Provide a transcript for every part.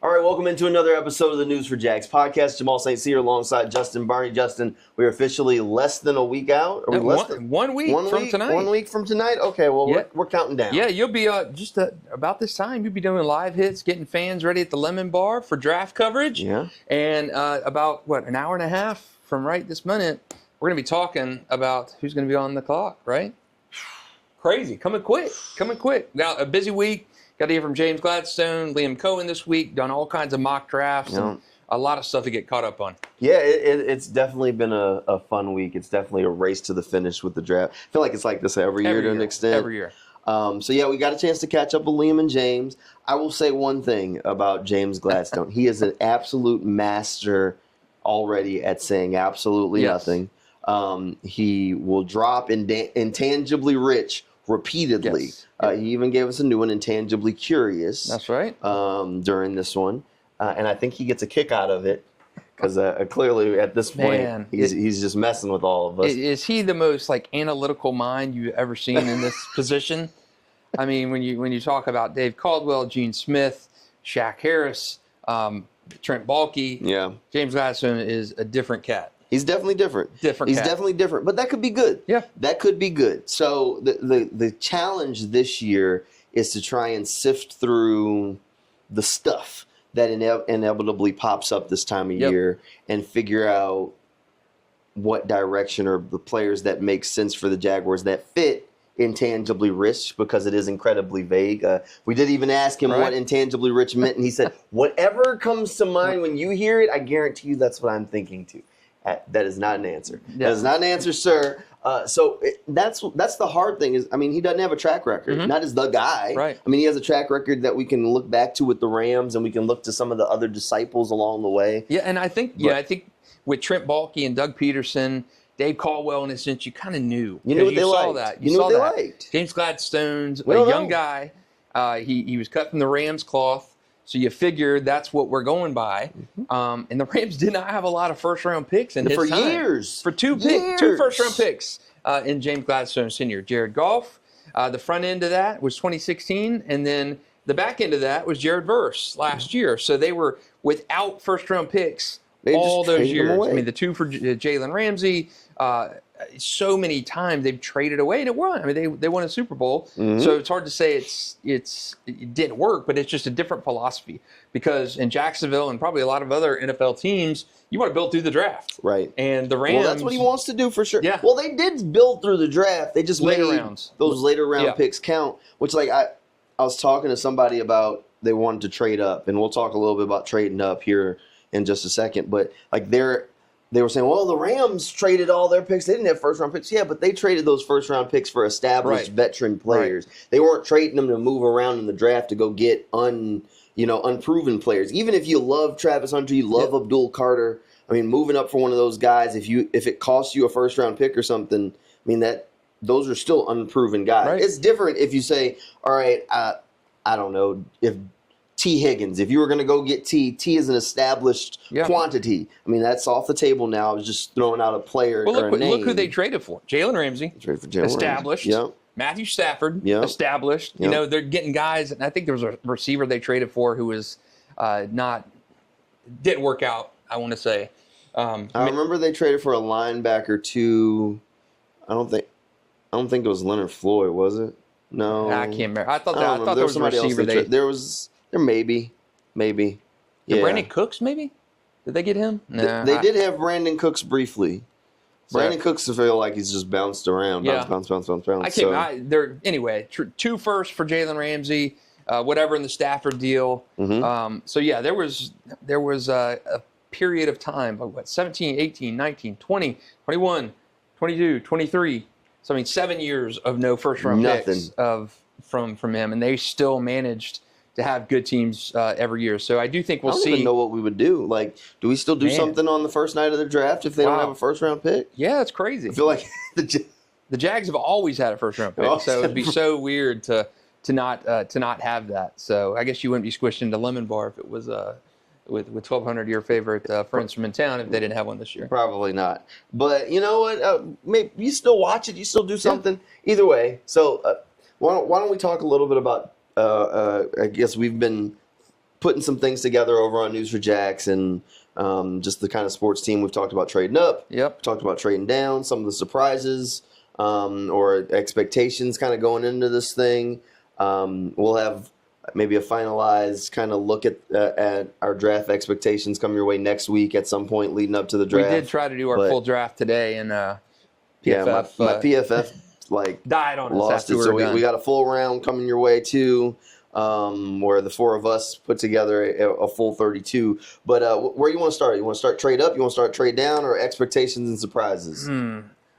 All right, welcome into another episode of the News4JAGs podcast. Jamal St here alongside Justin Barney. Justin, we're officially less than a week out. Are we less than 1 week from tonight. 1 week from tonight? Okay, well, we're counting down. Yeah, you'll be just about this time. You'll be doing live hits, getting fans ready at the Lemon Bar for draft coverage. Yeah. And about, an hour and a half from right this minute, we're going to be talking about who's going to be on the clock, right? Crazy. Coming quick. Now, a busy week. Got to hear from James Gladstone, Liam Cohen this week, done all kinds of mock drafts, and a lot of stuff to get caught up on. Yeah, it's definitely been a fun week. It's definitely a race to the finish with the draft. I feel like it's like this every year to an extent. Every year. We got a chance to catch up with Liam and James. I will say one thing about James Gladstone. He is an absolute master already at saying absolutely nothing. He will drop intangibly rich repeatedly. Yes. He even gave us a new one, Intangibly Curious. That's right. During this one. And I think he gets a kick out of it because clearly at this point he's just messing with all of us. Is he the most analytical mind you've ever seen in this position? I mean, when you talk about Dave Caldwell, Gene Smith, Shaq Harris, Trent Baalke, James Gladstone is a different cat. He's definitely different. He's definitely different, but that could be good. Yeah, that could be good. So the challenge this year is to try and sift through the stuff that inevitably pops up this time of year and figure out what direction or the players that make sense for the Jaguars that fit intangibly rich, because it is incredibly vague. We did even ask him what intangibly rich meant, and he said, whatever comes to mind when you hear it, I guarantee you that's what I'm thinking too. That is not an answer. Yeah. That is not an answer, sir. That's the hard thing is, he doesn't have a track record. Not as the guy. Right. He has a track record that we can look back to with the Rams, and we can look to some of the other disciples along the way. Yeah, and I think with Trent Baalke and Doug Peterson, Dave Caldwell, in a sense, you kind of knew. You knew what they liked. You saw that. Liked. James Gladstone's a young guy. He was cut from the Rams cloth. So you figure that's what we're going by. And the Rams did not have a lot of first-round picks in his time. For years. For two first-round picks in James Gladstone Sr. Jared Goff. The front end of that was 2016. And then the back end of that was Jared Verse last year. So they were without first-round picks all those years. The two for Jalen Ramsey. So many times they've traded away and it won. They won a Super Bowl. So it's hard to say it didn't work, but it's just a different philosophy, because in Jacksonville and probably a lot of other NFL teams, you want to build through the draft. Right. And the Rams. Well, that's what he wants to do for sure. Yeah. Well, they did build through the draft. They just later made rounds. Those later round picks count, which I was talking to somebody about, they wanted to trade up, and we'll talk a little bit about trading up here in just a second, but they were saying, well, the Rams traded all their picks. They didn't have first-round picks. Yeah, but they traded those first-round picks for established veteran players. Right. They weren't trading them to move around in the draft to go get unproven players. Even if you love Travis Hunter, you love Abdul Carter, moving up for one of those guys, if it costs you a first-round pick or something, those are still unproven guys. Right. It's different if you say, all right, I don't know, if T. Higgins, if you were going to go get T is an established quantity. that's off the table now. I was just throwing out a player or a name. Look who they traded for. Jalen Ramsey, established. Yep. Matthew Stafford, established. Yep. They're getting guys, and I think there was a receiver they traded for who was didn't work out, I want to say. I remember they traded for a linebacker too. I don't think it was Leonard Floyd, was it? No. I can't remember. I thought there was a receiver. There maybe. Yeah. Brandon Cooks, maybe? Did they get him? No. They did have Brandon Cooks briefly. Brandon Cooks, I feel like he's just bounced around. Bounce. Anyway, 2 firsts for Jalen Ramsey, whatever in the Stafford deal. There was a period of time, 17, 18, 19, 20, 21, 22, 23. So, 7 years of no first-round picks from him, and they still managed to have good teams every year. So I do think we'll see. I don't even know what we would do. Do we still do something on the first night of the draft if they don't have a first-round pick? Yeah, it's crazy. I feel like the Jags have always had a first-round pick, so it'd be so weird to not have that. So I guess you wouldn't be squished into Lemon Bar if it was with 1,200 of your favorite friends from in town if they didn't have one this year. Probably not. But you know what? Maybe you still watch it. You still do something. Yeah. Either way. So why don't we talk a little bit about I guess we've been putting some things together over on News4JAGs and just the kind of sports team we've talked about trading up. Yep. Talked about trading down, some of the surprises or expectations kind of going into this thing. We'll have maybe a finalized kind of look at our draft expectations come your way next week at some point leading up to the draft. We did try to do our full draft today, and PFF. Yeah, my PFF died on us lost after it. So done. we got a full round coming your way too, where the four of us put together a full 32. But where you want to start? You want to start trade up? You want to start trade down, or expectations and surprises?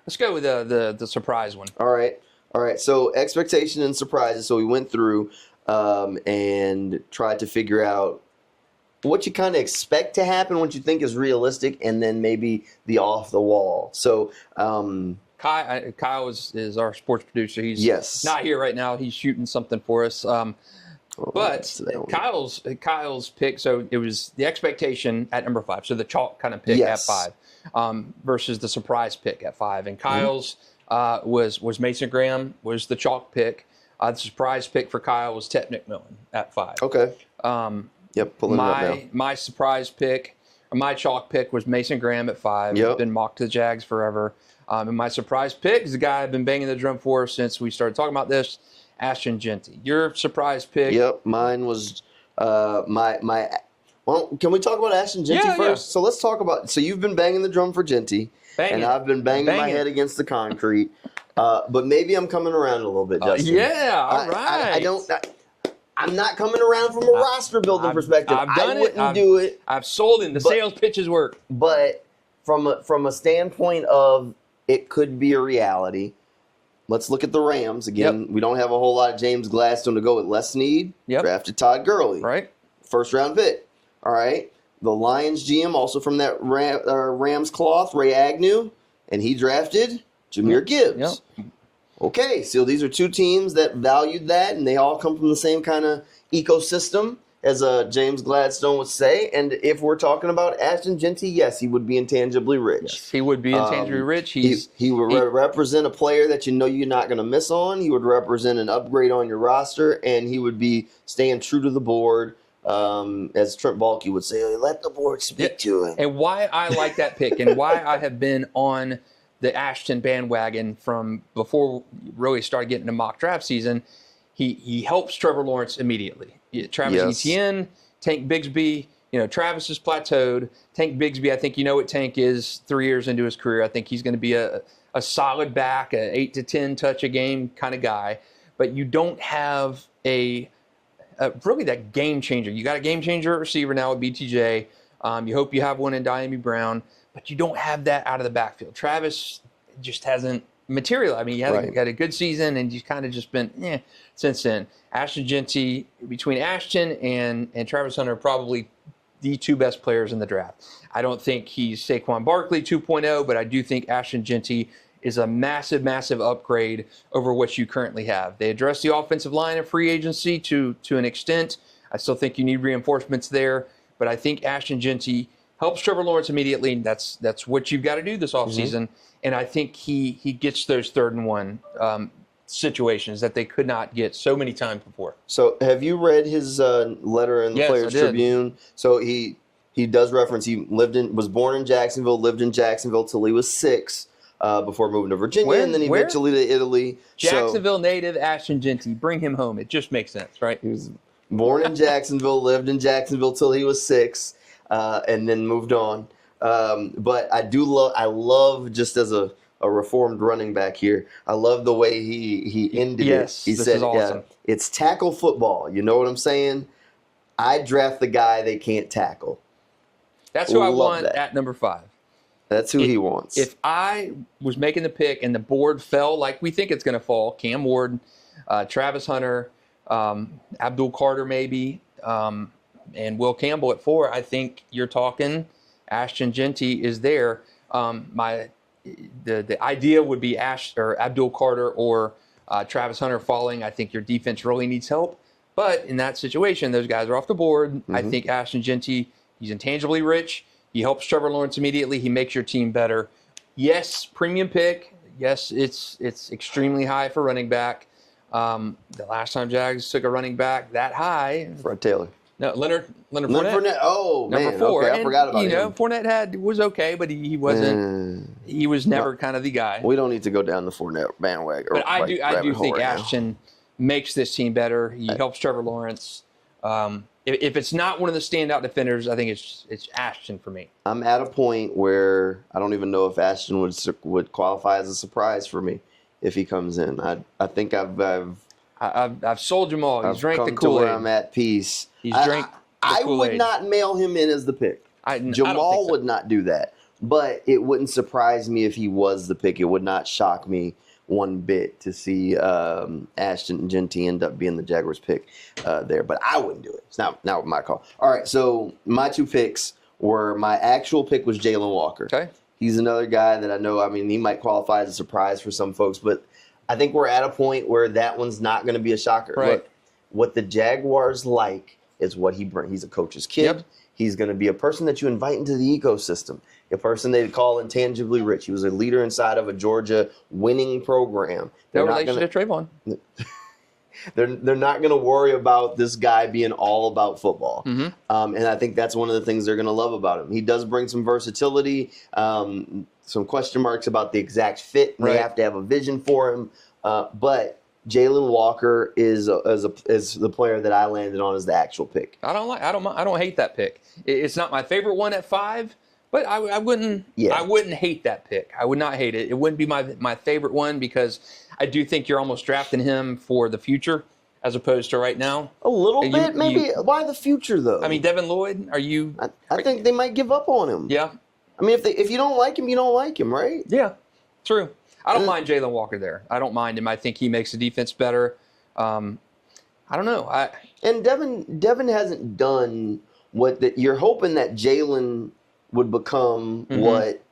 Let's go with the surprise one. All right. So expectation and surprises. So we went through and tried to figure out what you kind of expect to happen, what you think is realistic, and then maybe the off the wall. So Kyle is our sports producer. He's not here right now. He's shooting something for us. But Kyle's pick. So it was the expectation at number 5. So the chalk kind of pick at 5 versus the surprise pick at 5. And Kyle's was Mason Graham was the chalk pick. The surprise pick for Kyle was Tet McMillan at 5. Okay. Yep. Pulling it up now. My surprise pick, or my chalk pick was Mason Graham at 5. Yep. Been mocked to the Jags forever. And my surprise pick is the guy I've been banging the drum for since we started talking about this, Ashton Jeanty. Your surprise pick? Yep. Mine was my. Well, can we talk about Ashton Jeanty first? Yeah. So let's talk about. So you've been banging the drum for Jeanty, and I've been banging my head against the concrete. But maybe I'm coming around a little bit, Justin. All right. I'm not coming around from a roster building perspective. I wouldn't do it. I've sold it. The sales pitches work. But from a standpoint of it could be a reality. Let's look at the Rams again. Yep. We don't have a whole lot of James Gladstone to go with. Les Snead drafted Todd Gurley, right? First round pick. All right. The Lions GM also from that Rams cloth, Ray Agnew, and he drafted Jahmyr Gibbs. Yep. Okay, so these are two teams that valued that, and they all come from the same kind of ecosystem, as James Gladstone would say. And if we're talking about Ashton Jeanty, yes, he would be intangibly rich. Yes, he would be intangibly rich. He would represent a player that you know you're not going to miss on. He would represent an upgrade on your roster, and he would be staying true to the board. As Trent Baalke would say, let the board speak to him. And why I like that pick and why I have been on the Ashton bandwagon from before we really started getting to mock draft season, he helps Trevor Lawrence immediately. Travis Etienne, Tank Bigsby, Travis is plateaued. Tank Bigsby, I think what Tank is 3 years into his career. I think he's going to be a solid back, a 8 to 10 touch a game kind of guy. But you don't have really that game changer. You got a game changer at receiver now with BTJ. You hope you have one in Diami Brown. But you don't have that out of the backfield. Travis just hasn't materialized. I mean, he had a good season, and he's kind of just been since then. Ashton Jeanty, between Ashton and Travis Hunter, are probably the two best players in the draft. I don't think he's Saquon Barkley 2.0, but I do think Ashton Jeanty is a massive, massive upgrade over what you currently have. They address the offensive line of free agency to an extent. I still think you need reinforcements there, but I think Ashton Jeanty helps Trevor Lawrence immediately, and that's what you've got to do this offseason. And I think he gets those 3rd and 1 situations that they could not get so many times before. So have you read his letter in the Players Tribune? So he does reference he was born in Jacksonville, lived in Jacksonville till he was 6 before moving to Virginia, and then eventually to Italy. Jacksonville native Ashton Jeanty. Bring him home. It just makes sense, right? He was born in Jacksonville, lived in Jacksonville till he was 6. And then moved on. But I love just as a reformed running back here, I love the way he ended it. He said, awesome. It's tackle football. You know what I'm saying? I draft the guy they can't tackle. That's who I want at number 5. That's who he wants. If I was making the pick and the board fell like we think it's going to fall, Cam Ward, Travis Hunter, Abdul Carter maybe, and Will Campbell at 4, I think you're talking Ashton Jeanty is there. The idea would be Abdul Carter or Travis Hunter falling. I think your defense really needs help. But in that situation, those guys are off the board. I think Ashton Jeanty, he's intangibly rich. He helps Trevor Lawrence immediately. He makes your team better. Yes, premium pick. Yes, it's extremely high for running back. The last time Jags took a running back that high, Fred Taylor. No, Leonard Leonard Fournette. Fournette. Oh, Number man. 4. Okay, I forgot about him. Fournette was okay, but he wasn't. He was never kind of the guy. We don't need to go down the Fournette bandwagon. But I do think Ashton makes this team better. He helps Trevor Lawrence. If it's not one of the standout defenders, I think it's Ashton for me. I'm at a point where I don't even know if Ashton would qualify as a surprise for me if he comes in. I think I've sold Jamal. He's drank the come Kool-Aid. to where I'm at peace. He's drank the I Kool-Aid. would not mail him in as the pick. Jamal would not do that. But it wouldn't surprise me if he was the pick. It would not shock me one bit to see Ashton Jeanty end up being the Jaguars pick there. But I wouldn't do it. It's not my call. All right, so my 2 picks were, my actual pick was Jalen Walker. Okay. He's another guy that I know, he might qualify as a surprise for some folks, but I think we're at a point where that one's not going to be a shocker. Right. Look, what the Jaguars like is what he brings. He's a coach's kid. Yep. He's going to be a person that you invite into the ecosystem, a person they call intangibly rich. He was a leader inside of a Georgia winning program. No relation to Trayvon. They're not going to worry about this guy being all about football. Mm-hmm. And I think that's one of the things they're going to love about him. He does bring some versatility, some question marks about the exact fit. They have to have a vision for him. But Jalen Walker is the player that I landed on as the actual pick. I don't hate that pick. It's not my favorite one at 5, but I wouldn't hate that pick. I would not hate it. It wouldn't be my favorite one because I do think you're almost drafting him for the future as opposed to right now. A little bit, maybe. Why the future, though? I mean, Devin Lloyd, are you? I think they might give up on him. Yeah. I mean, if you don't like him, you don't like him, right? Yeah, true. I don't mind Jalen Walker there. I don't mind him. I think he makes the defense better. I don't know. And Devin hasn't done what you're hoping that Jalen would become. What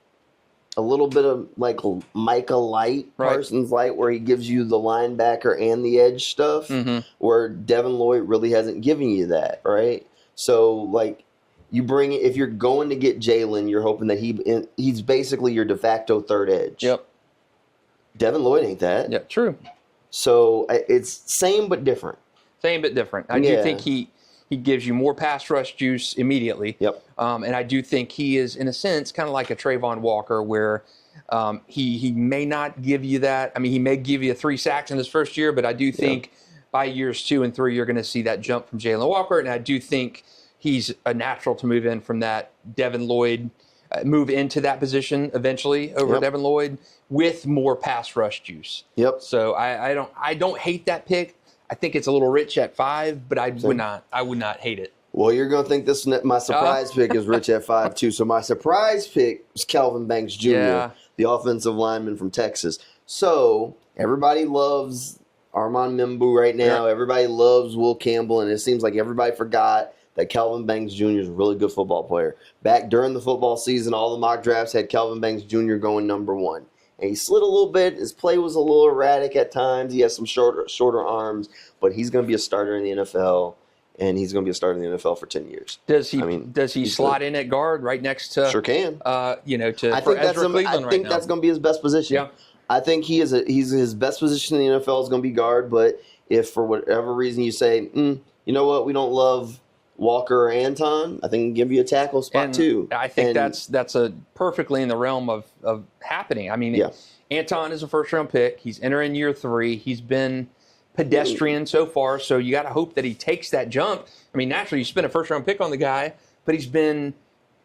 a little bit of like Micah Light, Parsons Light, where he gives you the linebacker and the edge stuff. Where Devin Lloyd really hasn't given you that, right? So like. You bring if you're going to get Jalen, you're hoping that he's basically your de facto third edge. Yep. Devin Lloyd ain't that. Yeah, true. So it's same but different. Same but different. I do think he gives you more pass rush juice immediately. Yep. And I do think he is, in a sense, kind of like a Trayvon Walker, where he may not give you that. I mean, he may give you 3 sacks in his first year, but I do think by years 2 and 3, you're going to see that jump from Jalen Walker, and I do think he's a natural to move in from that Devin Lloyd, move into that position eventually over Devin Lloyd with more pass rush juice. Yep. So I don't hate that pick. I think it's a little rich at 5, but I would not hate it. Well, you're going to think my surprise pick is rich at 5 too. So my surprise pick was Kelvin Banks Jr., the offensive lineman from Texas. So everybody loves Armand Membu right now. Everybody loves Will Campbell, and it seems like everybody forgot that Kelvin Banks Jr. is a really good football player. Back during the football season, all the mock drafts had Kelvin Banks Jr. going number 1. And he slid a little bit. His play was a little erratic at times. He has some shorter arms, but he's going to be a starter in the NFL, and he's going to be a starter in the NFL for 10 years. Does he slot in at guard right next to? Sure can. I think that's going to be his best position. Yeah. I think his best position in the NFL is going to be guard, but if for whatever reason you say, you know what, we don't love Walker or Anton, I think give you a tackle spot too. I think that's perfectly in the realm of happening. I mean, Anton is a first-round pick. He's entering year 3. He's been pedestrian so far, so you got to hope that he takes that jump. I mean, naturally, you spend a first-round pick on the guy, but he's been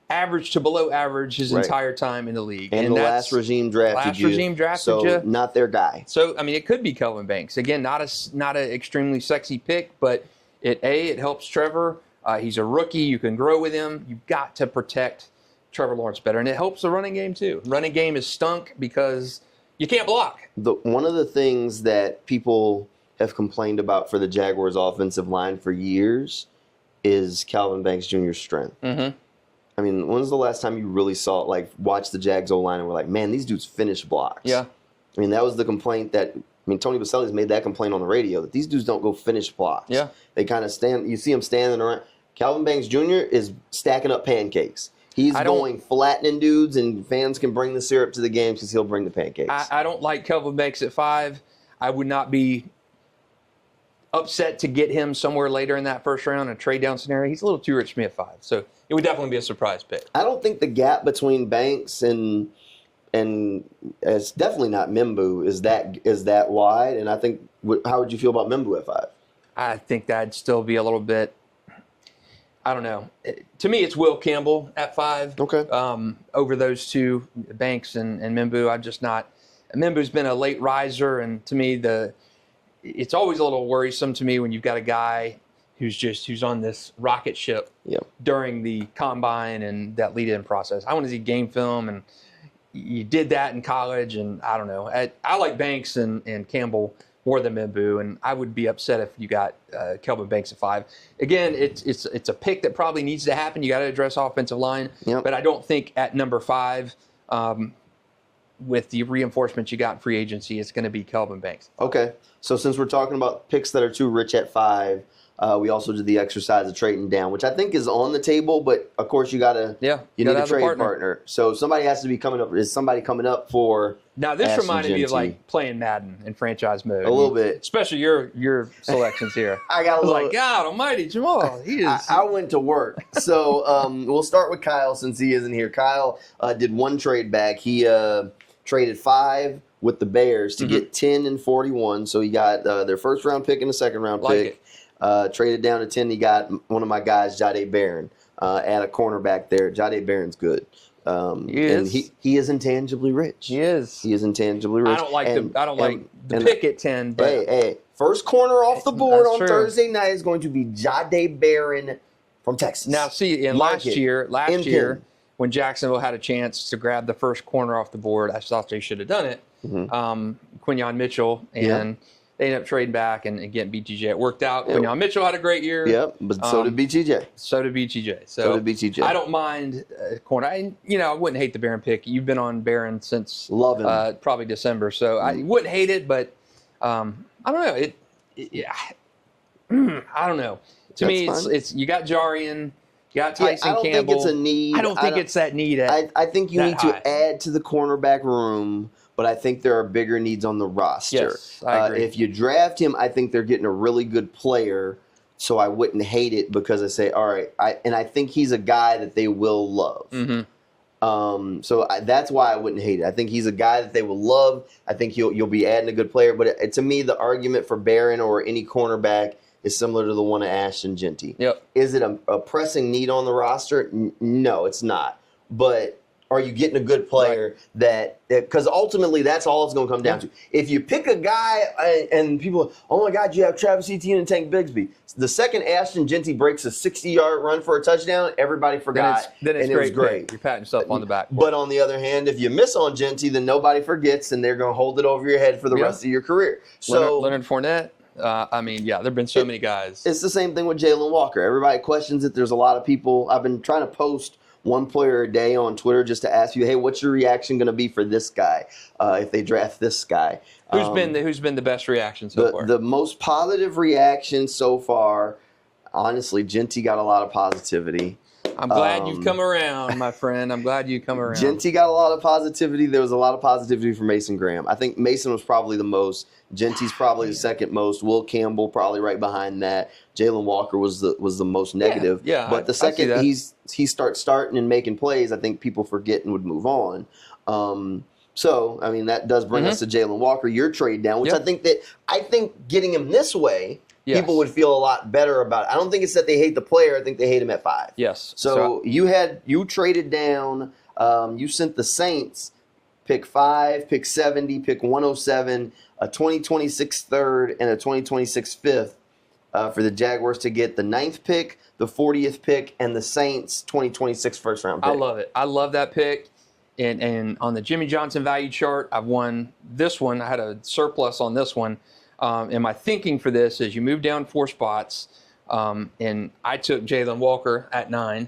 average to below average his entire time in the league. And the last regime drafted you. So not their guy. So, I mean, it could be Kelvin Banks. Again, not an extremely sexy pick, but it helps Trevor. He's a rookie. You can grow with him. You've got to protect Trevor Lawrence better. And it helps the running game, too. Running game is stunk because you can't block. One of the things that people have complained about for the Jaguars' offensive line for years is Kelvin Banks Jr.'s strength. I mean, when was the last time you really watched the Jags O-line and were like, man, these dudes finish blocks? Yeah. I mean, that was the complaint Tony Baselli's made that complaint on the radio, that these dudes don't go finish blocks. Yeah. They kind of stand, you see them standing around. Kelvin Banks Jr. is stacking up pancakes. He's going flattening dudes, and fans can bring the syrup to the game because he'll bring the pancakes. I don't like Kelvin Banks at 5. I would not be upset to get him somewhere later in that first round, a trade down scenario. He's a little too rich for me at 5. So it would definitely be a surprise pick. I don't think the gap between Banks and it's definitely not Mimbu is that wide. And I think, how would you feel about Mimbu at 5? I think that'd still be a little bit, I don't know. To me, it's Will Campbell at 5. Okay. Over those two, Banks and Mimbu. I'm just not. Mimbu's been a late riser, and to me, it's always a little worrisome to me when you've got a guy who's on this rocket ship during the combine and that lead-in process. I want to see game film, and you did that in college, and I don't know. I like Banks and Campbell more than Mimbu, and I would be upset if you got Kelvin Banks at 5. Again, it's a pick that probably needs to happen. You got to address offensive line, but I don't think at number 5, with the reinforcements you got in free agency, it's going to be Kelvin Banks. Okay, so since we're talking about picks that are too rich at 5, we also did the exercise of trading down, which I think is on the table, but of course you need a trade partner. So somebody has to be coming up. Is somebody coming up for? Now this Ashton reminded me of Jeanty? like playing Madden in franchise mode. A little bit, especially your selections here. I got a little. Like, God Almighty, Jamal. He is. I went to work, so we'll start with Kyle since he isn't here. Kyle did one trade back. He traded 5 with the Bears to get 10 and 41. So he got their first round pick and a second round pick. Traded down to 10. He got one of my guys, Jahdae Barron, at a cornerback there. Jahdae Barron's good. And he is intangibly rich. He is. He is intangibly rich. I don't like the pick at 10. But hey, first corner off the board on true. Thursday night is going to be Jahdae Barron from Texas. Now, see, last year, when Jacksonville had a chance to grab the first corner off the board, I thought they should have done it. Quinyon Mitchell, and they ended up trading back and getting BTJ. It worked out. Quinyon Mitchell had a great year. Yep, but so did BTJ. So did BTJ. I don't mind corner. I wouldn't hate the Barron pick. You've been on Barron since love him. Probably December, so I wouldn't hate it, but I don't know. I don't know. To me, it's you got Jarian. You got Tyson Campbell. I don't think it's a need. I don't think it's that need. I think you need to add to the cornerback room, but I think there are bigger needs on the roster. Yes, I agree. If you draft him, I think they're getting a really good player, so I wouldn't hate it because I say, all right, I think he's a guy that they will love. That's why I wouldn't hate it. I think he's a guy that they will love. I think you'll be adding a good player. But to me, the argument for Barron or any cornerback is similar to the one of Ashton Jeanty. Yep. Is it a pressing need on the roster? No, it's not. But are you getting a good player because ultimately that's all it's going to come down to. If you pick a guy and people, oh my God, you have Travis Etienne and Tank Bigsby. The second Ashton Jeanty breaks a 60-yard run for a touchdown, everybody forgot. Then it's it was great. You're patting yourself on the back. But on the other hand, if you miss on Jeanty, then nobody forgets, and they're going to hold it over your head for the rest of your career. So Leonard Fournette. There have been so many guys. It's the same thing with Jalen Walker. Everybody questions it. There's a lot of people. I've been trying to post one player a day on Twitter just to ask you, hey, what's your reaction going to be for this guy if they draft this guy? Who's been the best reaction so far? The most positive reaction so far, honestly, Jeanty got a lot of positivity. I'm glad you've come around, my friend. I'm glad you come around. Jeanty got a lot of positivity. There was a lot of positivity for Mason Graham. I think Mason was probably the most. Jeanty's probably the second most. Will Campbell probably right behind that. Jalen Walker was the most negative. But the second he starts starting and making plays, I think people forget and would move on. So I mean that does bring us to Jalen Walker, your trade down, which I think getting him this way. Yes. People would feel a lot better about it. I don't think it's that they hate the player. I think they hate him at 5. Yes. So you traded down. You sent the Saints pick 5, pick 70, pick 107, a 2026 third, and a 2026 fifth for the Jaguars to get the 9th pick, the 40th pick, and the Saints 2026 first round pick. I love it. I love that pick. And on the Jimmy Johnson value chart, I've won this one. I had a surplus on this one. And my thinking for this is you move down 4 spots, and I took Jalen Walker at 9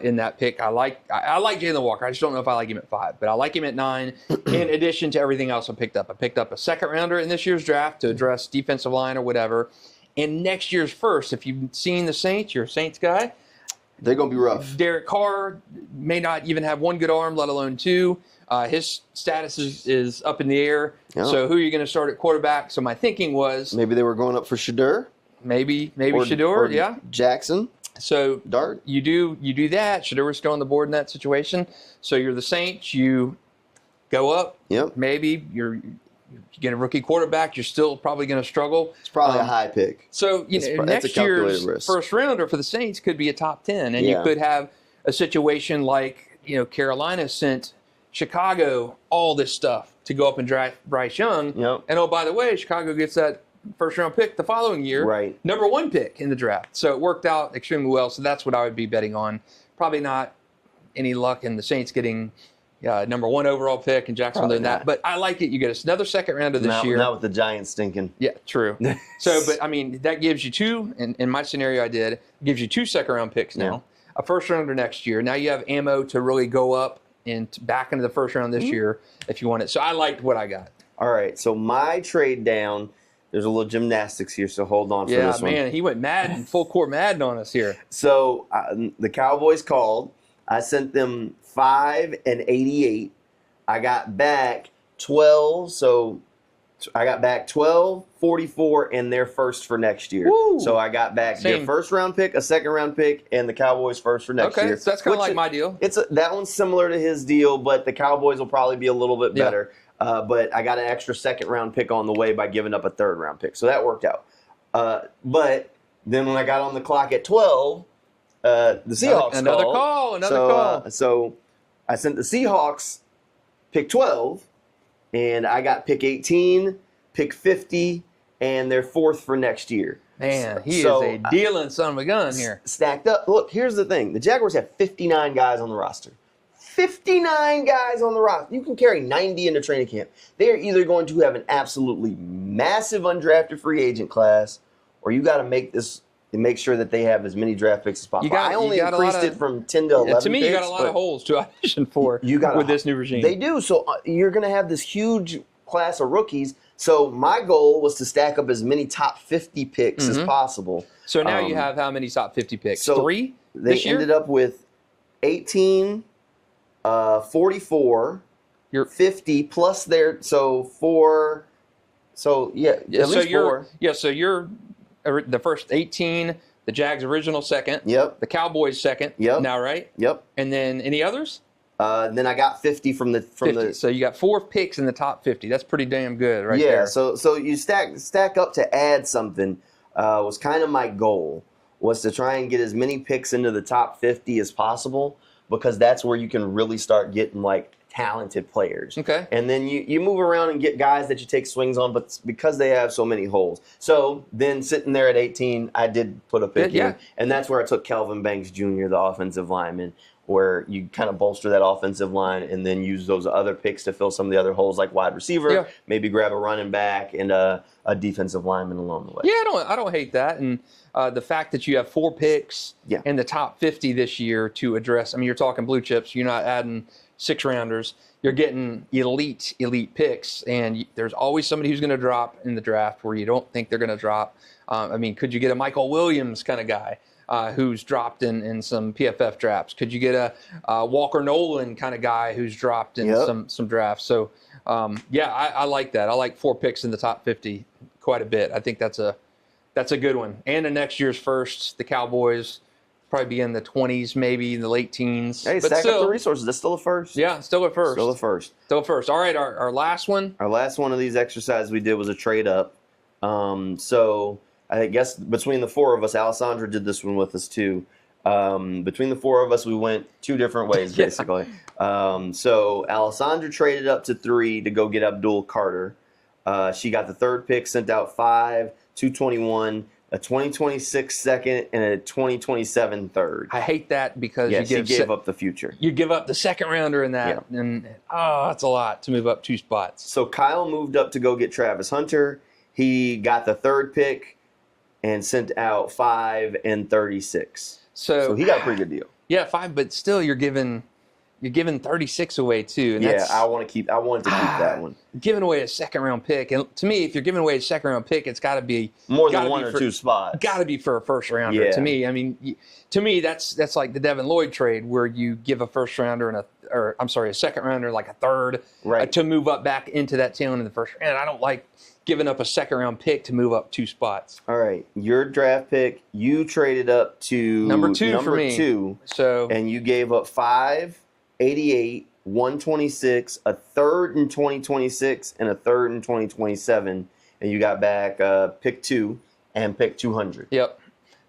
in that pick. I like Jalen Walker. I just don't know if I like him at 5, but I like him at 9 in addition to everything else I picked up. I picked up a second rounder in this year's draft to address defensive line or whatever. And next year's first, if you've seen the Saints, you're a Saints guy, They're going to be rough. Derek Carr may not even have one good arm, let alone two. His status is up in the air. Yeah. So who are you going to start at quarterback? So my thinking was Maybe they were going up for Shedeur. maybe Or Shedeur, yeah. Jackson. So Dart. you do that. Shedeur's still on the board in that situation. So you're the Saints. You go up. Yep. Maybe you get a rookie quarterback. You're still probably going to struggle. It's probably a high pick. So That's next a year's calculated risk. first rounder for the Saints could be a top 10, and Yeah. you could have a situation like Carolina sent Chicago all this stuff to go up and draft Bryce Young. Yep. And oh, by the way, Chicago gets that first round pick the following year, Right. number 1 pick in the draft. So it worked out extremely well. So that's what I would be betting on. Probably not any luck in the Saints getting number 1 overall pick and Jacksonville Probably doing that. not. But I like it. You get another second rounder this year. Not with the Giants stinking. Yeah, true. So, but I mean, that gives you two, in my scenario I did, gives you 2 second round picks now, a first rounder next year. Now you have ammo to really go up and back into the first round this year if you want it. So I liked what I got. All right. So my trade down, there's a little gymnastics here, so hold on for this one. Yeah, man, he went Madden, full court Madden on us here. So the Cowboys called. I sent them 5 and 88. I got back 12. So I got back 12, 44, and their first for next year. Woo. So I got back their first round pick, a second round pick, and the Cowboys first for next year. Okay, so that's kind of like my deal. That one's similar to his deal, but the Cowboys will probably be a little bit better. But I got an extra second round pick on the way by giving up a third round pick. So that worked out. But then when I got on the clock at 12, the Seahawks called. So I sent the Seahawks pick 12, and I got pick 18, pick 50, and their fourth for next year. Man, he is a dealing son of a gun here. Stacked up. Look, here's the thing. The Jaguars have 59 guys on the roster. 59 guys on the roster. You can carry 90 into training camp. They are either going to have an absolutely massive undrafted free agent class, or you got to make sure that they have as many draft picks as possible. I only increased it from 10 to 11 to me, you got a lot of holes to audition for with this new regime. They do. So you're going to have this huge class of rookies. So my goal was to stack up as many top 50 picks as possible. So now you have how many top 50 picks? So 3 They this year? ended up with 18, 44, 50 plus their at least 4. So you're the first 18, the Jags original second. Yep. The Cowboys second. Yep. Now, right? Yep. And then any others? Then I got 50 from the 50. So you got 4 picks in the top 50. That's pretty damn good, right there. there. So you stack up to add something. Was kind of my goal, was to try and get as many picks into the top 50 as possible, because that's where you can really start getting like talented players. Okay. And then you move around and get guys that you take swings on, but because they have so many holes. So then sitting there at 18, I did put a pick in, and that's where I took Kelvin Banks Jr., the offensive lineman, where you kind of bolster that offensive line and then use those other picks to fill some of the other holes, like wide receiver, maybe grab a running back and a defensive lineman along the way. Yeah, I don't hate that. And the fact that you have 4 picks in the top 50 this year to address, I mean, you're talking blue chips. You're not adding 6 rounders. You're getting elite picks, and there's always somebody who's going to drop in the draft where you don't think they're going to drop. I mean, could you get a Michael Williams kind of guy who's dropped in some PFF drafts? Could you get a Walker Nolan kind of guy who's dropped in some drafts? So, I like that. I like 4 picks in the top 50 quite a bit. I think that's a good one. And in next year's first, the Cowboys probably be in the 20s, maybe in the late teens. Hey, stack up the resources. That's still a first. Yeah, still at first. Still a first. All right, our last one. Our last one of these exercises we did was a trade up. So I guess between the 4 of us, Alessandra did this one with us too. Between the 4 of us, we went 2 different ways, basically. So Alessandra traded up to 3 to go get Abdul Carter. She got the 3rd pick, sent out 5, 221, a 2026 second, and a 2027 third. I hate that because she gave up the future. You give up the second rounder in that, and that's a lot to move up 2 spots. So Kyle moved up to go get Travis Hunter. He got the 3rd pick and sent out 5 and 36. So he got a pretty good deal. Yeah, 5, but still you're giving you're giving 36 away too. And Yeah, I wanted to keep that one. Giving away a second-round pick. And to me, if you're giving away a second-round pick, it's got to be more than one or two spots. Got to be for a first-rounder. Yeah. To me, I mean, to me, that's like the Devin Lloyd trade where you give a first-rounder and a second-rounder, like a third, to move up back into that tail end of the first round. I don't like giving up a second-round pick to move up 2 spots. All right, your draft pick, you traded up to number two for me. And you gave up 5, 88, 126, a third in 2026, and a third in 2027, and you got back pick 2 and pick 200. Yep.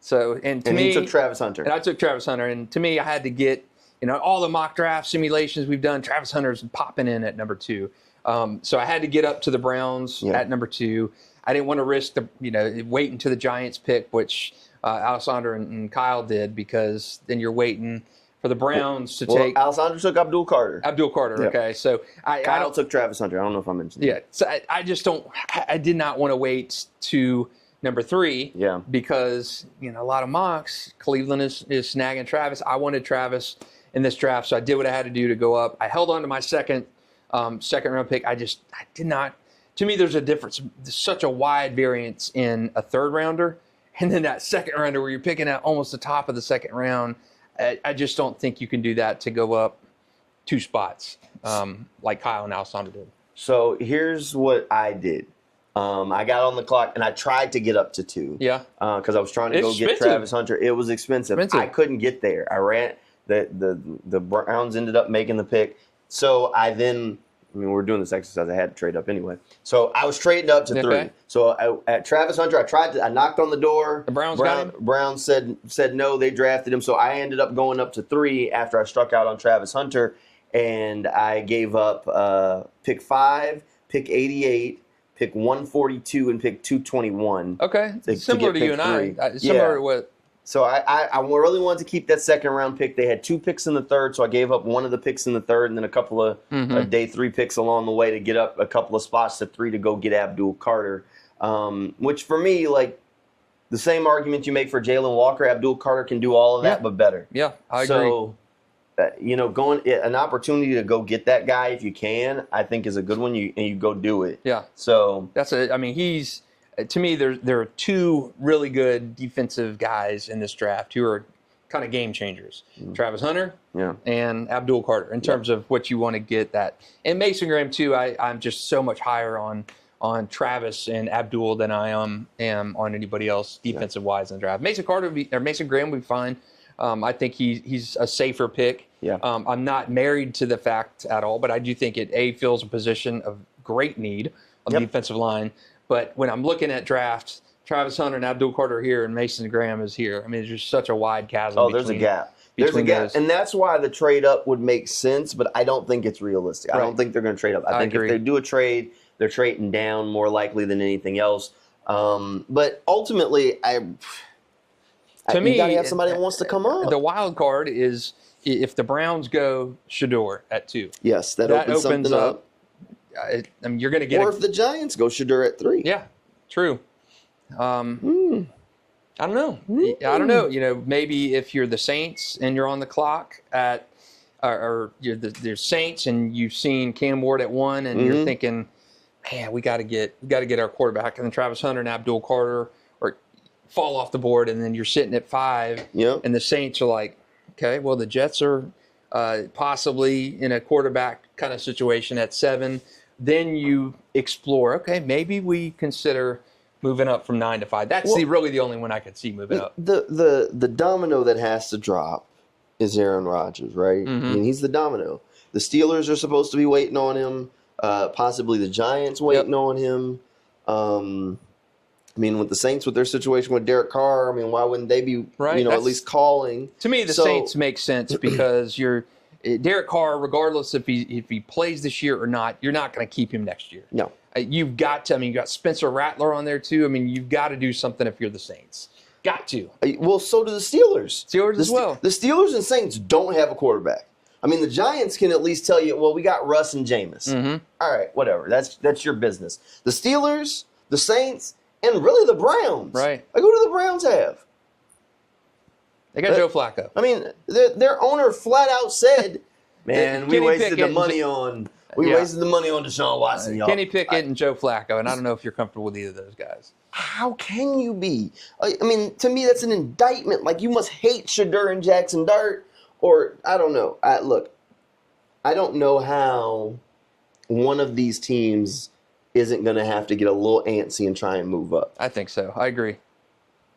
So and to me, you took Travis Hunter. And I took Travis Hunter, and to me, I had to get all the mock draft simulations we've done. Travis Hunter's popping in at number 2. So I had to get up to the Browns at number 2. I didn't want to risk wait until the Giants pick, which Alessandro and Kyle did, because then you're waiting for the Browns to take. Alessandro took Abdul Carter. Yep. Okay. So Kyle took Travis Hunter. I don't know if I mentioned that. Yeah. So I just don't. I did not want to wait to number 3. Yeah. Because a lot of mocks, Cleveland is snagging Travis. I wanted Travis in this draft, so I did what I had to do to go up. I held on to my second round pick. I did not. To me, there's a difference. There's such a wide variance in a third rounder, and then that second rounder where you're picking at almost the top of the second round. I just don't think you can do that to go up 2 spots like Kyle and Alessandro did. So here's what I did. I got on the clock and I tried to get up to 2. Yeah. Because I was trying to go get Travis Hunter. It was expensive. I couldn't get there. I ran. The Browns ended up making the pick. So we're doing this exercise. I had to trade up anyway. So I was trading up to 3. So at Travis Hunter, I knocked on the door. The Browns got him? Browns said no. They drafted him. So I ended up going up to 3 after I struck out on Travis Hunter, and I gave up pick 5, pick 88, pick 142, and pick 221. Okay, similar to you and 3. I. Similar to what. So I really wanted to keep that second round pick. They had 2 picks in the third, so I gave up one of the picks in the third, and then a couple of day 3 picks along the way to get up a couple of spots to 3 to go get Abdul Carter. Which for me, like the same argument you make for Jalen Walker, Abdul Carter can do all of that, but better. Yeah, I agree. So, an opportunity to go get that guy if you can, I think is a good one. You go do it. Yeah. So he's. To me, there are 2 really good defensive guys in this draft who are kind of game changers. Travis Hunter and Abdul Carter in terms of what you want to get that. And Mason Graham, too, I'm just so much higher on Travis and Abdul than I am on anybody else defensive-wise in the draft. Mason Graham would be fine. I think he's a safer pick. Yeah. I'm not married to the fact at all, but I do think it fills a position of great need on the defensive line. But when I'm looking at drafts, Travis Hunter and Abdul Carter are here, and Mason Graham is here. I mean, there's just such a wide chasm. Oh, there's a gap. There's a gap, and that's why the trade up would make sense. But I don't think it's realistic. Right. I don't think they're going to trade up. I think agree. If they do a trade, they're trading down more likely than anything else. But ultimately, you got to have somebody that wants to come up. The wild card is if the Browns go Shador at 2. Yes, that opens something up. You're going to get. Or if the Giants go Shador at 3. Yeah, true. I don't know. I don't know. Maybe if you're the Saints and you're on the clock or you're the Saints and you've seen Cam Ward at 1 and you're thinking, man, we got to get our quarterback, and then Travis Hunter and Abdul Carter or fall off the board, and then you're sitting at 5, and the Saints are like, okay, well the Jets are possibly in a quarterback kind of situation at 7. Then you explore, okay, maybe we consider moving up from 9 to 5. That's really the only one I could see moving up. The domino that has to drop is Aaron Rodgers, right? I mean, he's the domino. The Steelers are supposed to be waiting on him. Possibly the Giants waiting on him. With the Saints, with their situation with Derek Carr, why wouldn't they be, at least calling? To me, the Saints make sense because Derek Carr, regardless if he plays this year or not, you're not going to keep him next year. No. You've got to. You got Spencer Rattler on there too. You've got to do something if you're the Saints. Got to. Well, so do the Steelers. As well. The Steelers and Saints don't have a quarterback. The Giants can at least tell you, well, we got Russ and Jameis. All right, whatever. That's your business. The Steelers, the Saints, and really the Browns. Right. Like, who do the Browns have? They got Joe Flacco. Their owner flat out said Man, we Kenny wasted the Pickett money on Deshaun Watson, y'all. Kenny Pickett and Joe Flacco, and I don't know if you're comfortable with either of those guys. How can you be? I mean, to me, that's an indictment. Like, you must hate Shedeur and Jackson Dart, or I don't know. Look, I don't know how one of these teams isn't going to have to get a little antsy and try and move up. I think so. I agree.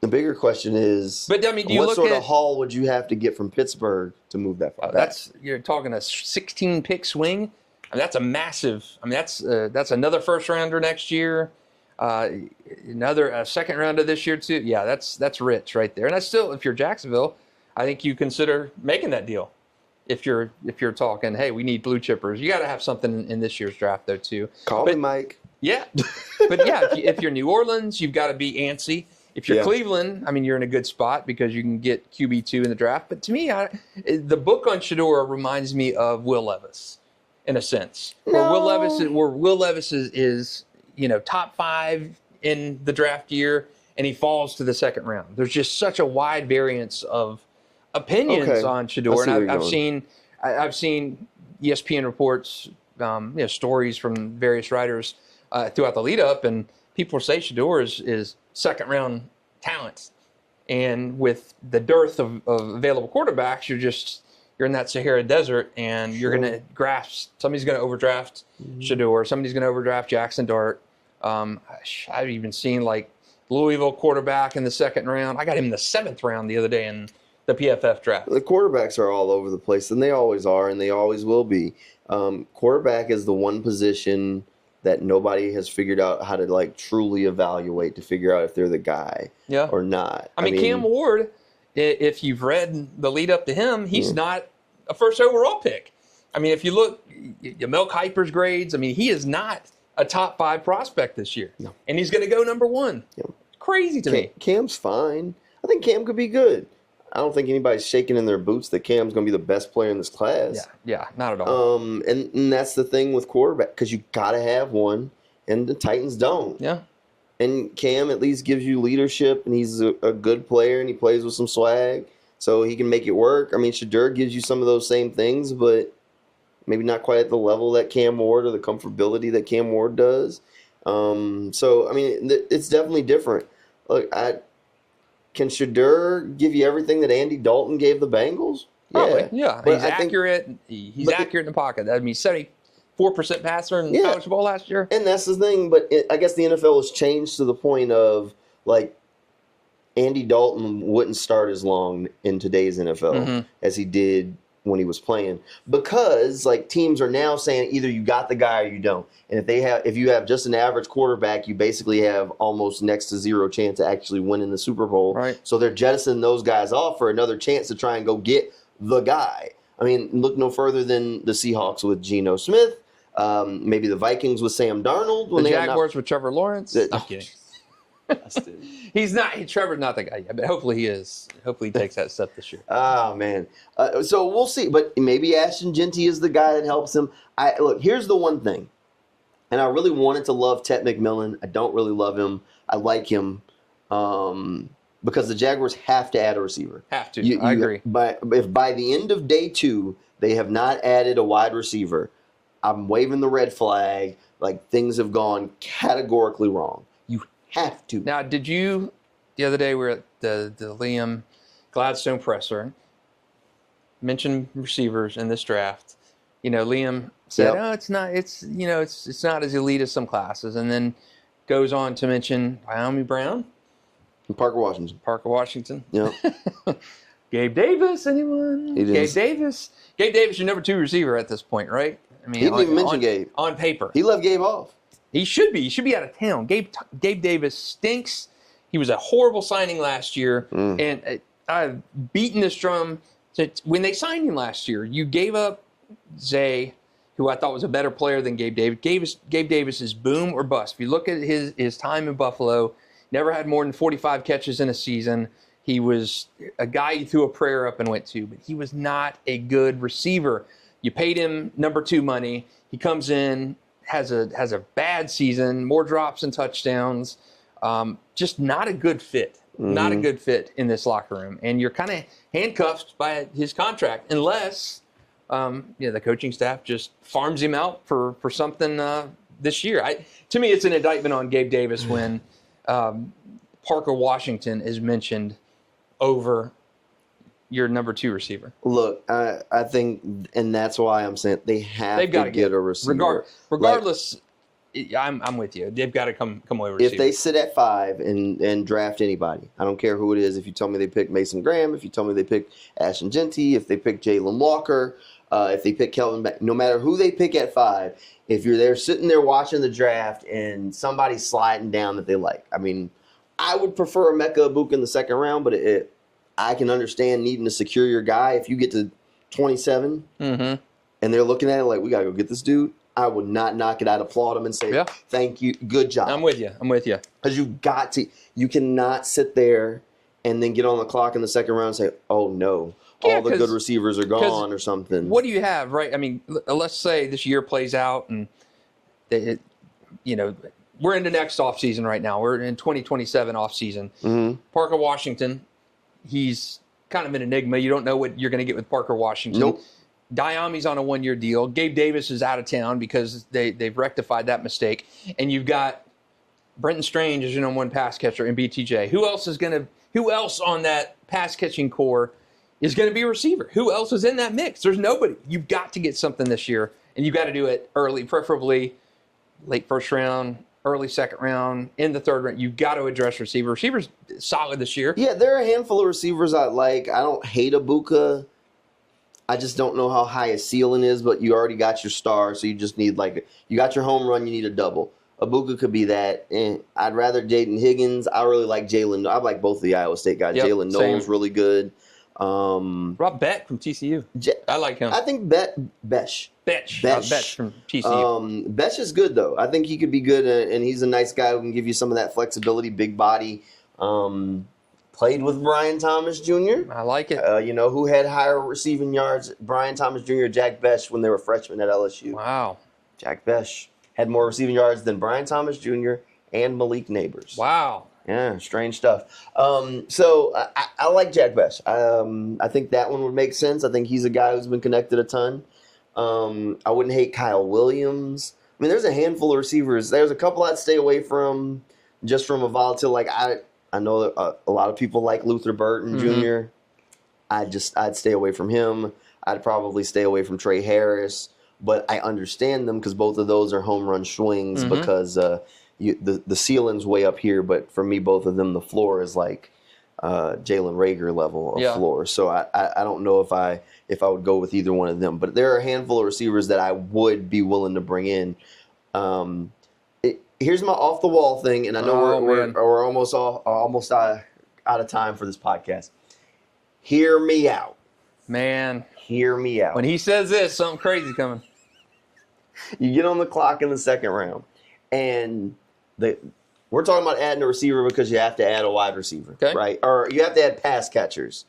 The bigger question is, but I mean, what sort of haul would you have to get from Pittsburgh to move that far back? You're talking a 16-pick swing. I mean, that's a massive. I mean, that's another first rounder next year, another second rounder this year too. Yeah, that's rich right there. And that's still, if you're Jacksonville, I think you consider making that deal. If you're talking, hey, we need blue chippers, you got to have something in this year's draft though too. Call me Mike. Yeah, but yeah, if you're New Orleans, you've got to be antsy. If you're Cleveland, I mean, you're in a good spot because you can get QB2 in the draft. But to me, the book on Shedeur reminds me of Will Levis, in a sense. No. Where Will Levis is top 5 in the draft year, and he falls to the second round. There's just such a wide variance of opinions on Shedeur, and I've seen ESPN reports, stories from various writers throughout the lead up, and people say Shedeur is second round talent, and with the dearth of available quarterbacks, you're in that Sahara Desert, and you're going to grasp. Somebody's going to overdraft Shedeur. Somebody's going to overdraft Jackson Dart. I've even seen like Louisville quarterback in the second round. I got him in the 7th round the other day in the PFF draft. The quarterbacks are all over the place, and they always are, and they always will be. Quarterback is the one position that nobody has figured out how to like truly evaluate to figure out if they're the guy or not. I mean, Cam Ward, if you've read the lead up to him, he's not a first overall pick. I mean, if you look at Mel Kiper's grades, I mean, he is not a top 5 prospect this year. No. And he's going to go number 1. Yeah. Crazy to me. Cam's fine. I think Cam could be good. I don't think anybody's shaking in their boots that Cam's going to be the best player in this class. Yeah, not at all. And that's the thing with quarterback, because you got to have one, and the Titans don't. Yeah. And Cam at least gives you leadership, and he's a good player, and he plays with some swag, so he can make it work. I mean, Shedeur gives you some of those same things, but maybe not quite at the level that Cam Ward or the comfortability that Cam Ward does. So, I mean, it's definitely different. Look, can Shedeur give you everything that Andy Dalton gave the Bengals? Probably, yeah. But he's accurate. He's accurate in the pocket. I mean, 74% passer in college football last year. And that's the thing. But I guess the NFL has changed to the point of, like, Andy Dalton wouldn't start as long in today's NFL as he did when he was playing, because like teams are now saying either you got the guy or you don't. And if you have just an average quarterback, you basically have almost next to zero chance of actually winning the Super Bowl. Right. So they're jettisoning those guys off for another chance to try and go get the guy. I mean, look no further than the Seahawks with Geno Smith, maybe the Vikings with Sam Darnold. The Jaguars with Trevor Lawrence. I'm kidding. Trevor's not the guy yet, but hopefully he is. Hopefully he takes that step this year. Oh, man. So we'll see. But maybe Ashton Jeanty is the guy that helps him. Look, here's the one thing. And I really wanted to love Ted McMillan. I don't really love him. I like him because the Jaguars have to add a receiver. Have to. I agree. If by the end of day 2 they have not added a wide receiver, I'm waving the red flag. Like, things have gone categorically wrong. Have to. Now, did you, the other day we were at the Liam Gladstone presser, mentioned receivers in this draft. Liam said, it's not as elite as some classes, and then goes on to mention Wyoming Brown. And Parker Washington. Yeah. Gabe Davis, anyone? Gabe Davis, your number 2 receiver at this point, right? I mean, he didn't even mention Gabe. On paper. He left Gabe off. He should be. He should be out of town. Gabe Davis stinks. He was a horrible signing last year. And I've beaten this drum. When they signed him last year, you gave up Zay, who I thought was a better player than Gabe Davis. Gabe Davis is boom or bust. If you look at his time in Buffalo, never had more than 45 catches in a season. He was a guy you threw a prayer up and went to, but he was not a good receiver. You paid him number 2 money. He comes in, has a bad season, more drops and touchdowns. Just not a good fit. Not a good fit in this locker room. And you're kind of handcuffed by his contract unless The coaching staff just farms him out for something this year. To me, it's an indictment on Gabe Davis when Parker Washington is mentioned over your number 2 receiver. Look, I think, and that's why I'm saying they've got to get a receiver. Regardless, I'm with you. They've got to come away with a receiver. If they sit at 5 and draft anybody, I don't care who it is. If you tell me they pick Mason Graham, if you tell me they pick Ashton Jeanty, if they pick Jalen Walker, if they pick Kelvin Beck, no matter who they pick at 5, if you're there sitting there watching the draft and somebody's sliding down that they like, I mean, I would prefer Emeka Egbuka in the second round, but I can understand needing to secure your guy. If you get to 27 and they're looking at it like, we got to go get this dude, I would not knock it. I'd applaud him and say, thank you, good job. I'm with you. Because you cannot sit there and then get on the clock in the second round and say, oh no, all the good receivers are gone or something. What do you have, right? I mean, let's say this year plays out and we're into next offseason right now. We're in 2027 offseason. Parker Washington, he's kind of an enigma. You don't know what you're going to get with Parker Washington. Nope. Diami's on a 1-year deal. Gabe Davis is out of town because they've rectified that mistake. And you've got Brenton Strange as your number 1 pass catcher in BTJ. Who else on that pass catching core is going to be a receiver? Who else is in that mix? There's nobody. You've got to get something this year, and you've got to do it early, preferably late first round, early second round, in the third round. You've got to address receiver. Receivers solid this year. Yeah, there are a handful of receivers I like. I don't hate Egbuka. I just don't know how high his ceiling is, but you already got your star, so you just need you got your home run, you need a double. Egbuka could be that. I'd rather Jaden Higgins. I really like Jalen. I like both of the Iowa State guys. Yep, Jalen Knowles really good. Rob Beck from TCU. I like him. I think Besh. Besh from TCU. Besh is good, though. I think he could be good, and he's a nice guy who can give you some of that flexibility, big body. Played with Brian Thomas Jr. I like it. Who had higher receiving yards, Brian Thomas Jr. or Jack Besh when they were freshmen at LSU. Wow. Jack Besh had more receiving yards than Brian Thomas Jr. and Malik Neighbors. Wow. Yeah, strange stuff. So I like Jack Besh. I think that one would make sense. I think he's a guy who's been connected a ton. I wouldn't hate Kyle Williams. I mean, there's a handful of receivers. There's a couple I'd stay away from just from a volatile. I know that a lot of people like Luther Burton Jr. I'd stay away from him. I'd probably stay away from Trey Harris. But I understand them because both of those are home run swings because the ceiling's way up here. But for me, both of them, the floor is like Jalen Reagor level of floor. So I don't know if I would go with either one of them. But there are a handful of receivers that I would be willing to bring in. Here's my off the wall thing, and I know we're almost out of time for this podcast. Hear me out, man. Hear me out. When he says this, something crazy coming. You get on the clock in the second round, and we're talking about adding a receiver because you have to add a wide receiver, right? Or you have to add pass catchers.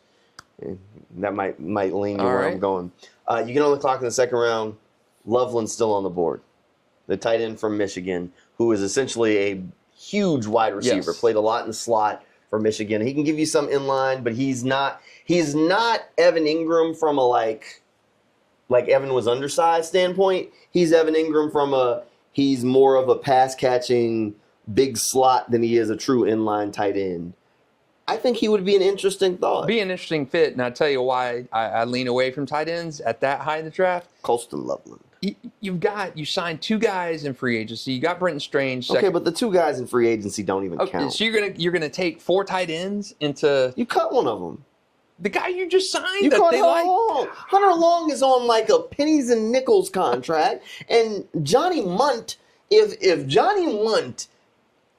That might lean you where I'm going. You get on the clock in the second round. Loveland's still on the board, the tight end from Michigan, who is essentially a huge wide receiver. Yes. Played a lot in the slot for Michigan. He can give you some inline, but he's not Evan Ingram from a like Evan was undersized standpoint. He's Evan Ingram from he's more of a pass catching big slot than he is a true inline tight end. I think he would be an interesting thought. Be an interesting fit, and I'll tell you why I lean away from tight ends at that high in the draft. Colston Loveland. You signed 2 guys in free agency. You got Brenton Strange. Okay, but the 2 guys in free agency don't even count. So you're gonna take 4 tight ends into. You cut one of them. The guy you just signed. You cut Hunter Long. Hunter Long is on like a pennies and nickels contract, and Johnny Munt. If Johnny Munt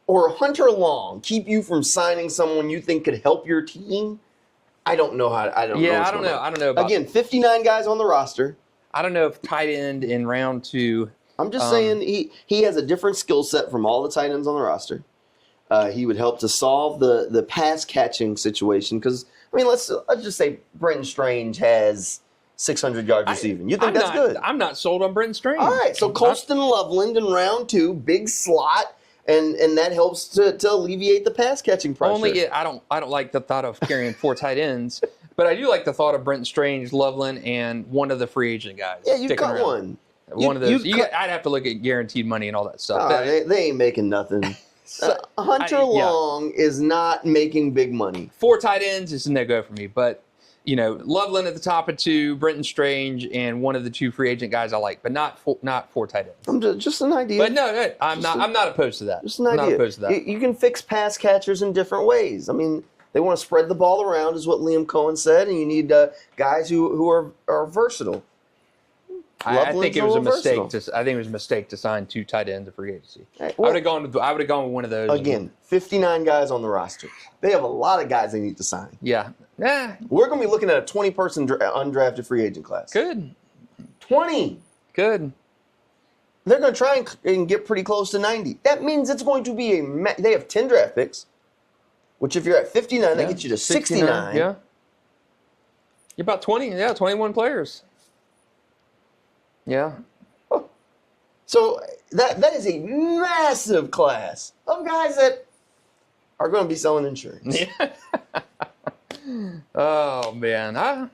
or Hunter Long keep you from signing someone you think could help your team, I don't know how. I don't know. I don't know. Again, 59 guys on the roster. I don't know if tight end in round 2. I'm just saying he has a different skill set from all the tight ends on the roster. He would help to solve the pass catching situation because let's just say Brenton Strange has 600 yards receiving. You think that's good? I'm not sold on Brenton Strange. All right, so Colston Loveland in round 2, big slot. And that helps to alleviate the pass catching pressure. I don't like the thought of carrying 4 tight ends. But I do like the thought of Brenton Strange, Loveland, and one of the free agent guys. Yeah, you sticking cut around. one. One of those. I'd have to look at guaranteed money and all that stuff. They ain't making nothing. Hunter Long is not making big money. 4 tight ends is a no-go for me. But, Loveland at the top of 2, Brenton Strange, and one of the 2 free agent guys I like, but not 4 tight ends. Just an idea. But no, I'm not opposed to that. Just an idea. I'm not opposed to that. You can fix pass catchers in different ways. I mean, they want to spread the ball around, is what Liam Cohen said, and you need guys who are versatile. I think it was a mistake. I think it was a mistake to sign 2 tight ends to free agency. Right, well, I would have gone with one of those. Again, 59 guys on the roster. They have a lot of guys they need to sign. Yeah. We're going to be looking at a 20-person undrafted free agent class. Good. 20. Good. They're going to try and get pretty close to 90. That means it's going to be they have 10 draft picks, which if you're at 59, that gets you to 69. Yeah. You're about 21 players. Yeah. So that is a massive class of guys that are going to be selling insurance. Yeah. Oh, man.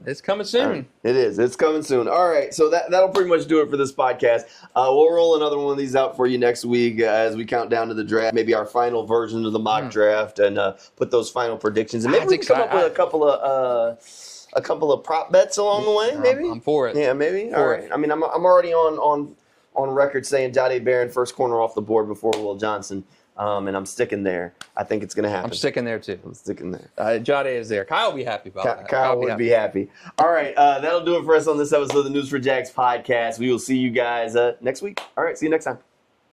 It's coming soon. It is. It's coming soon. All right. So that'll pretty much do it for this podcast. We'll roll another one of these out for you next week as we count down to the draft, maybe our final version of the mock draft, and put those final predictions. And maybe we can come up with a couple of prop bets along the way, maybe? I'm for it. Yeah, maybe? All right. I mean, I'm already on record saying Jade Barron first corner off the board before Will Johnson, and I'm sticking there. I think it's going to happen. I'm sticking there, too. I'm sticking there. Jade is there. Kyle will be happy about that. Kyle would be happy. All right, that'll do it for us on this episode of the News4JAGs podcast. We will see you guys next week. All right, see you next time.